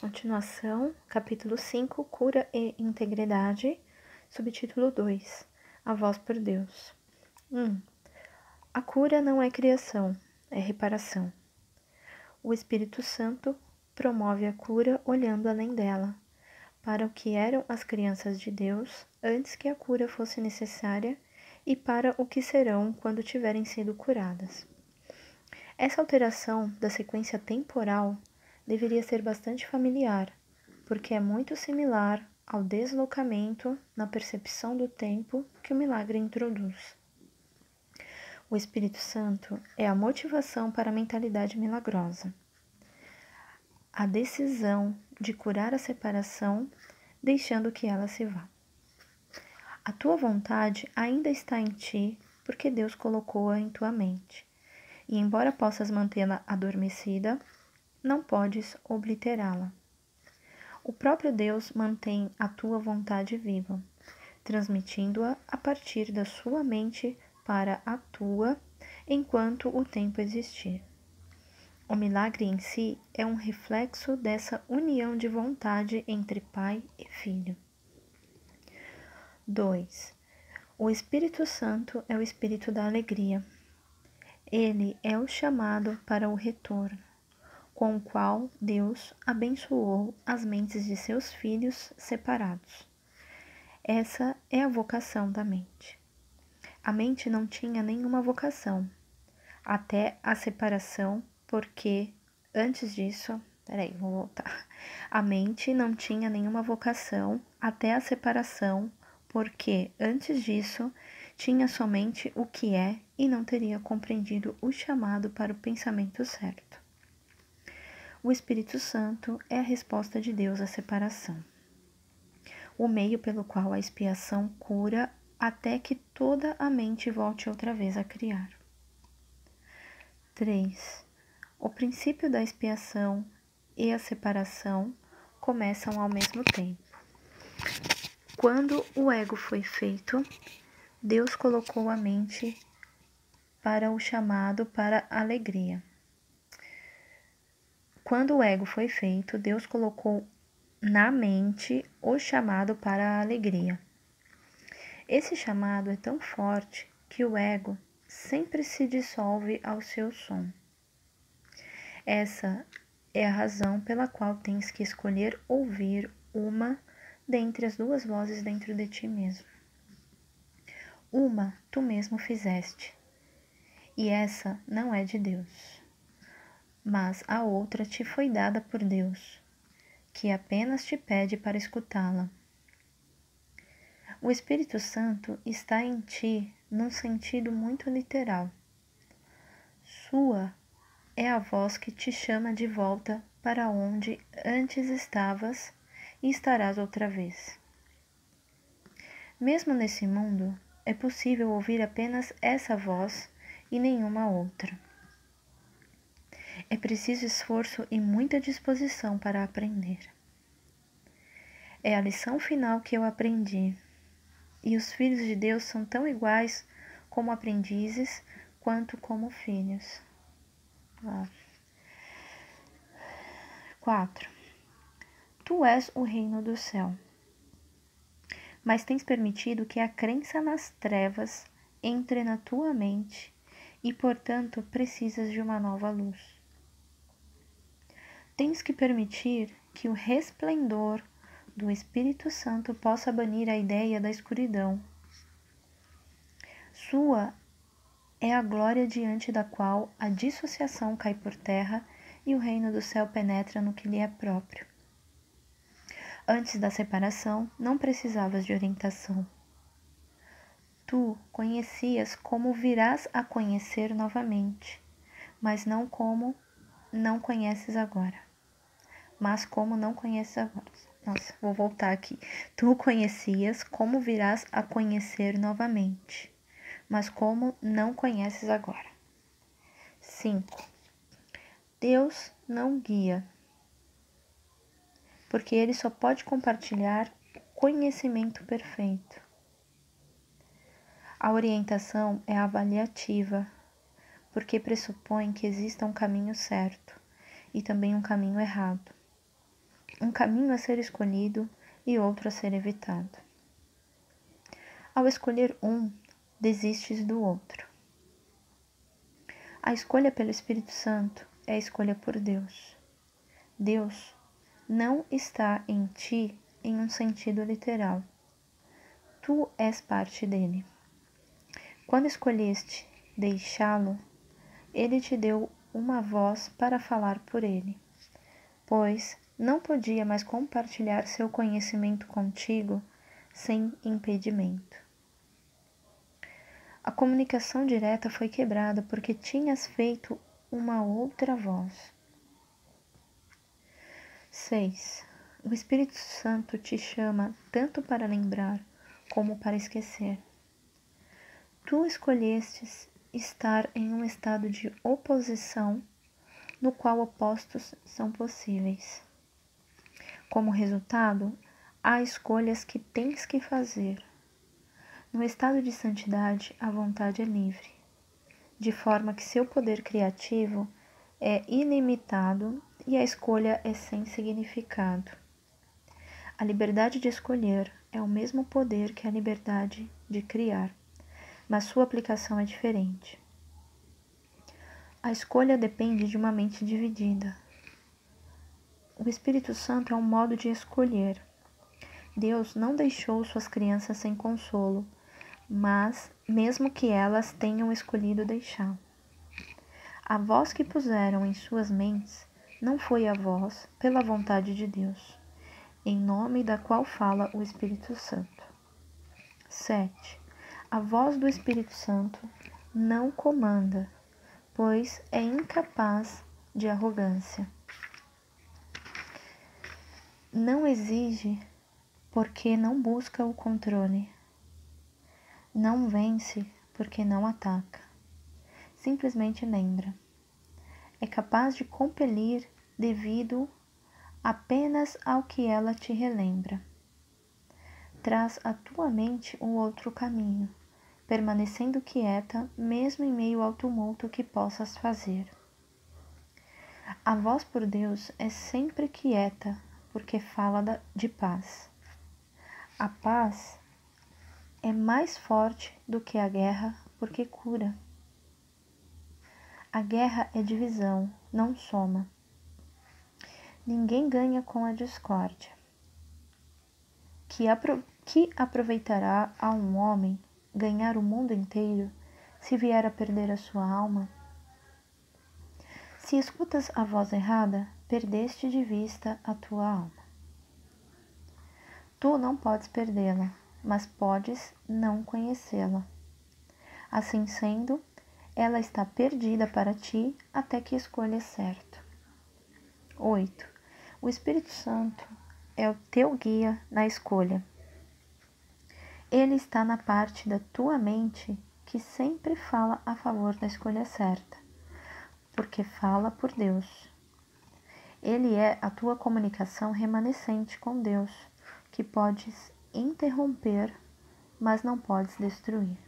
Continuação, capítulo 5, Cura e Integridade, subtítulo 2, A Voz por Deus. 1. A cura não é criação, é reparação. O Espírito Santo promove a cura olhando além dela, para o que eram as crianças de Deus antes que a cura fosse necessária e para o que serão quando tiverem sido curadas. Essa alteração da sequência temporal deveria ser bastante familiar, porque é muito similar ao deslocamento na percepção do tempo que o milagre introduz. O Espírito Santo é a motivação para a mentalidade milagrosa. A decisão de curar a separação, deixando que ela se vá. A tua vontade ainda está em ti, porque Deus colocou-a em tua mente. E embora possas mantê-la adormecida, não podes obliterá-la. O próprio Deus mantém a tua vontade viva, transmitindo-a a partir da sua mente para a tua, enquanto o tempo existir. O milagre em si é um reflexo dessa união de vontade entre Pai e Filho. 2. O Espírito Santo é o Espírito da alegria. Ele é o chamado para o retorno, com o qual Deus abençoou as mentes de seus filhos separados. Essa é a vocação da mente. A mente não tinha nenhuma vocação, até a separação, porque antes disso... vou voltar. A mente não tinha nenhuma vocação até a separação, porque antes disso tinha somente o que é e não teria compreendido o chamado para o pensamento certo. O Espírito Santo é a resposta de Deus à separação, o meio pelo qual a expiação cura até que toda a mente volte outra vez a criar. 3. O princípio da expiação e a separação começam ao mesmo tempo. Quando o ego foi feito, Deus colocou a mente para o chamado para a alegria. Quando o ego foi feito, Deus colocou na mente o chamado para a alegria. Esse chamado é tão forte que o ego sempre se dissolve ao seu som. Essa é a razão pela qual tens que escolher ouvir uma dentre as duas vozes dentro de ti mesmo. Uma tu mesmo fizeste, e essa não é de Deus, mas a outra te foi dada por Deus, que apenas te pede para escutá-la. O Espírito Santo está em ti num sentido muito literal. Sua é a voz que te chama de volta para onde antes estavas e estarás outra vez. Mesmo nesse mundo, é possível ouvir apenas essa voz e nenhuma outra. É preciso esforço e muita disposição para aprender. É a lição final que eu aprendi. E os filhos de Deus são tão iguais como aprendizes quanto como filhos. 4. Tu és o reino do céu, mas tens permitido que a crença nas trevas entre na tua mente e, portanto, precisas de uma nova luz. Tens que permitir que o resplendor do Espírito Santo possa banir a ideia da escuridão. Sua é a glória diante da qual a dissociação cai por terra e o reino do céu penetra no que lhe é próprio. Antes da separação, não precisavas de orientação. Tu conhecias como virás a conhecer novamente, mas não como não conheces agora. Vou voltar aqui. Tu conhecias como virás a conhecer novamente, mas como não conheces agora. 5. Deus não guia, porque Ele só pode compartilhar o conhecimento perfeito. A orientação é avaliativa, porque pressupõe que exista um caminho certo e também um caminho errado. um caminho a ser escolhido e outro a ser evitado. Ao escolher um, desistes do outro. A escolha pelo Espírito Santo é a escolha por Deus. Deus não está em ti em um sentido literal. Tu és parte dele. Quando escolheste deixá-lo, ele te deu uma voz para falar por ele, pois não podia mais compartilhar seu conhecimento contigo sem impedimento. A comunicação direta foi quebrada porque tinhas feito uma outra voz. 6. O Espírito Santo te chama tanto para lembrar como para esquecer. Tu escolhestes estar em um estado de oposição no qual opostos são possíveis. Como resultado, há escolhas que tens que fazer. No estado de santidade, a vontade é livre, de forma que seu poder criativo é ilimitado e a escolha é sem significado. A liberdade de escolher é o mesmo poder que a liberdade de criar, mas sua aplicação é diferente. A escolha depende de uma mente dividida. O Espírito Santo é um modo de escolher. Deus não deixou suas crianças sem consolo, mas mesmo que elas tenham escolhido deixá-lo. A voz que puseram em suas mentes não foi a voz pela vontade de Deus, em nome da qual fala o Espírito Santo. 7. A voz do Espírito Santo não comanda, pois é incapaz de arrogância. Não exige, porque não busca o controle. Não vence, porque não ataca. Simplesmente lembra. É capaz de compelir devido apenas ao que ela te relembra. Traz à tua mente um outro caminho, permanecendo quieta, mesmo em meio ao tumulto que possas fazer. A voz por Deus é sempre quieta, porque fala de paz. A paz é mais forte do que a guerra, porque cura. A guerra é divisão, não soma. Ninguém ganha com a discórdia. Que aproveitará a um homem ganhar o mundo inteiro se vier a perder a sua alma? Se escutas a voz errada, perdeste de vista a tua alma. Tu não podes perdê-la, mas podes não conhecê-la. Assim sendo, ela está perdida para ti até que escolhas certo. 8. O Espírito Santo é o teu guia na escolha. Ele está na parte da tua mente que sempre fala a favor da escolha certa, porque fala por Deus. Ele é a tua comunicação remanescente com Deus, que podes interromper, mas não podes destruir.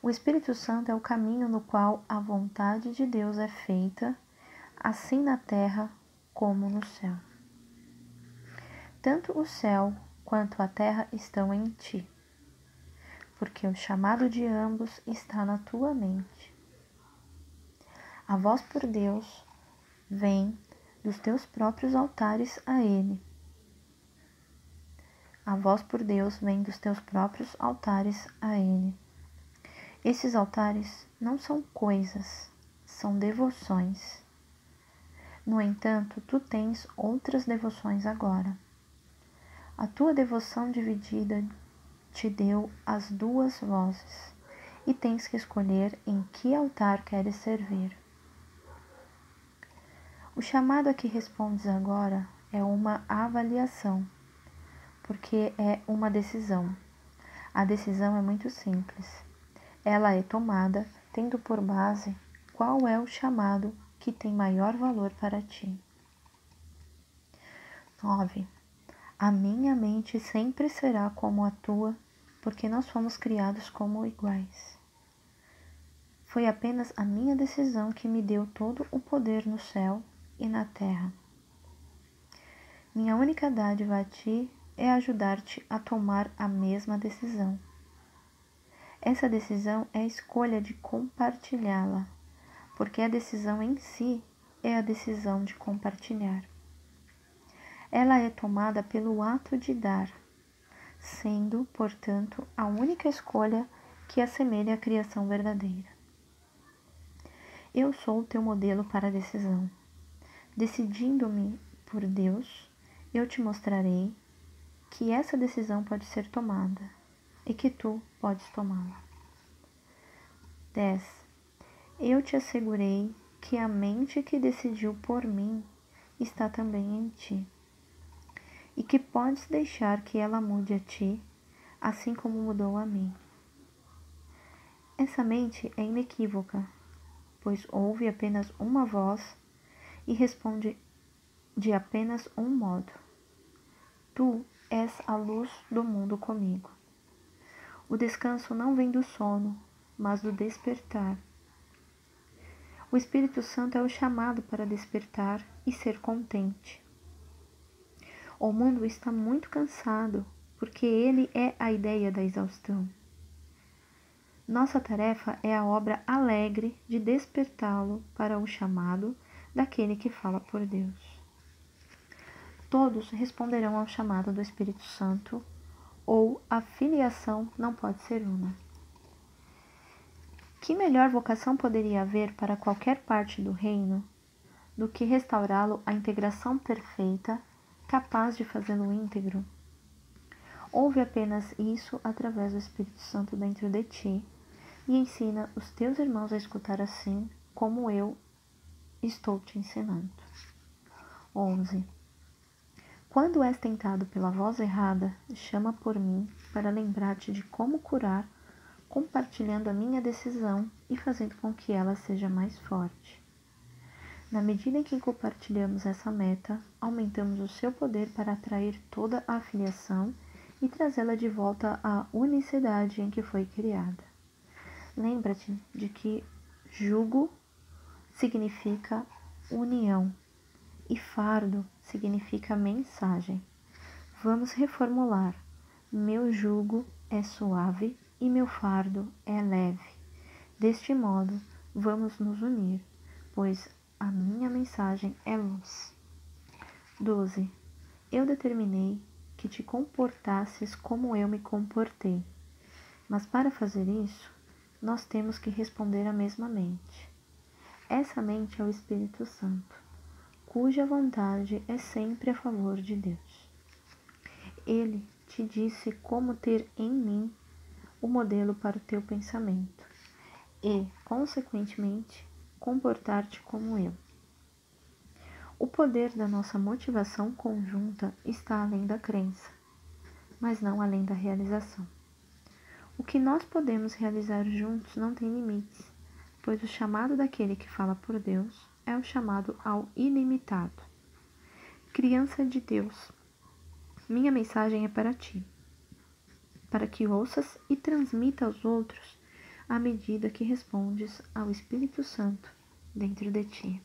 O Espírito Santo é o caminho no qual a vontade de Deus é feita, assim na terra como no céu. Tanto o céu quanto a terra estão em ti, porque o chamado de ambos está na tua mente. A voz por Deus vem dos teus próprios altares a Ele. A voz por Deus vem dos teus próprios altares a Ele. Esses altares não são coisas, são devoções. No entanto, tu tens outras devoções agora. A tua devoção dividida te deu as duas vozes, e tens que escolher em que altar queres servir. O chamado a que respondes agora é uma avaliação, porque é uma decisão. A decisão é muito simples. Ela é tomada tendo por base qual é o chamado que tem maior valor para ti. 9. A minha mente sempre será como a tua, porque nós fomos criados como iguais. Foi apenas a minha decisão que me deu todo o poder no céu e na terra. Minha única dádiva a ti é ajudar-te a tomar a mesma decisão. Essa decisão é a escolha de compartilhá-la, porque a decisão em si é a decisão de compartilhar. Ela é tomada pelo ato de dar, sendo, portanto, a única escolha que assemelha a criação verdadeira. Eu sou o teu modelo para a decisão. Decidindo-me por Deus, eu te mostrarei que essa decisão pode ser tomada e que tu podes tomá-la. 10. Eu te assegurei que a mente que decidiu por mim está também em ti, e que podes deixar que ela mude a ti, assim como mudou a mim. Essa mente é inequívoca, pois ouve apenas uma voz e responde de apenas um modo. Tu és a luz do mundo comigo. O descanso não vem do sono, mas do despertar. O Espírito Santo é o chamado para despertar e ser contente. O mundo está muito cansado, porque ele é a ideia da exaustão. Nossa tarefa é a obra alegre de despertá-lo para o chamado daquele que fala por Deus. Todos responderão ao chamado do Espírito Santo, ou a filiação não pode ser uma. Que melhor vocação poderia haver para qualquer parte do reino do que restaurá-lo à integração perfeita, capaz de fazê-lo íntegro? Ouve apenas isso através do Espírito Santo dentro de ti e ensina os teus irmãos a escutar assim como eu estou te ensinando. 11. Quando és tentado pela voz errada, chama por mim para lembrar-te de como curar, compartilhando a minha decisão e fazendo com que ela seja mais forte. Na medida em que compartilhamos essa meta, aumentamos o seu poder para atrair toda a afiliação e trazê-la de volta à unicidade em que foi criada. Lembra-te de que jugo significa união e fardo significa mensagem. Vamos reformular. Meu jugo é suave e meu fardo é leve. Deste modo, vamos nos unir, pois a minha mensagem é luz. 12. Eu determinei que te comportasses como eu me comportei. Mas para fazer isso, nós temos que responder à mesma mente. Essa mente é o Espírito Santo, cuja vontade é sempre a favor de Deus. Ele te disse como ter em mim o modelo para o teu pensamento e, consequentemente, comportar-te como eu. O poder da nossa motivação conjunta está além da crença, mas não além da realização. O que nós podemos realizar juntos não tem limites, pois o chamado daquele que fala por Deus é o chamado ao ilimitado. Criança de Deus, minha mensagem é para ti, para que ouças e transmita aos outros à medida que respondes ao Espírito Santo dentro de ti.